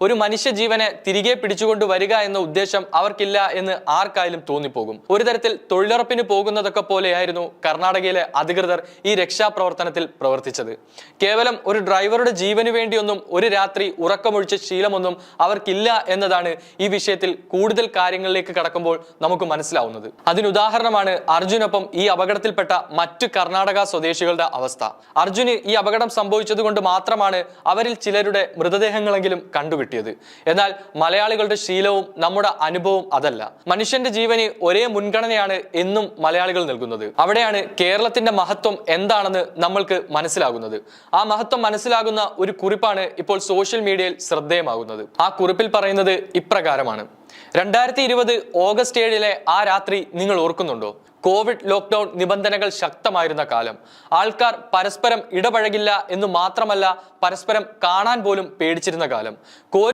ഒരു മനുഷ്യജീവനെ തിരികെ പിടിച്ചുകൊണ്ട് വരിക എന്ന ഉദ്ദേശം അവർക്കില്ല എന്ന് ആർക്കായാലും തോന്നിപ്പോകും. ഒരു തരത്തിൽ തൊഴിലുറപ്പിന് പോകുന്നതൊക്കെ പോലെയായിരുന്നു കർണാടകയിലെ അധികൃതർ ഈ രക്ഷാപ്രവർത്തനത്തിൽ പ്രവർത്തിച്ചത്. കേവലം ഒരു ഡ്രൈവറുടെ ജീവന് വേണ്ടിയൊന്നും ഒരു രാത്രി ഉറക്കമൊഴിച്ച ശീലമൊന്നും അവർക്കില്ല എന്നതാണ് ഈ വിഷയത്തിൽ കൂടുതൽ കാര്യങ്ങളിലേക്ക് കടക്കുമ്പോൾ നമുക്ക് മനസ്സിലാവുന്നത്. അതിനുദാഹരണമാണ് അർജുനൊപ്പം ഈ അപകടത്തിൽപ്പെട്ട മറ്റു കർണാടക സ്വദേശികളുടെ അവസ്ഥ. അർജുന് ഈ അപകടം സംഭവിച്ചത് കൊണ്ട് മാത്രമാണ് അവരിൽ ചിലരുടെ മൃതദേഹങ്ങളെങ്കിലും കണ്ടുകിട്ടിയത്. എന്നാൽ മലയാളികളുടെ ശീലവും നമ്മുടെ അനുഭവവും അതല്ല. മനുഷ്യന്റെ ജീവന് ഒരേ മുൻഗണനയാണ് എന്നും മലയാളികൾ നൽകുന്നത്. അവിടെയാണ് കേരളത്തിന്റെ മഹത്വം എന്താണെന്ന് നമ്മൾക്ക് മനസ്സിലാകുന്നത്. ആ മഹത്വം മനസ്സിലാകുന്ന ഒരു കുറിപ്പാണ് ഇപ്പോൾ സോഷ്യൽ മീഡിയയിൽ ശ്രദ്ധേയമാകുന്നത്. ആ കുറിപ്പിൽ പറയുന്നത് ഇപ്രകാരമാണ്: 2020 ഓഗസ്റ്റ് 7 ആ രാത്രി നിങ്ങൾ ഓർക്കുന്നുണ്ടോ? കോവിഡ് ലോക്ക്ഡൌൺ നിബന്ധനകൾ ശക്തമായിരുന്ന കാലം. ആൾക്കാർ പരസ്പരം ഇടപഴകില്ല എന്ന് മാത്രമല്ല, പരസ്പരം കാണാൻ പോലും പേടിച്ചിരുന്ന കാലം.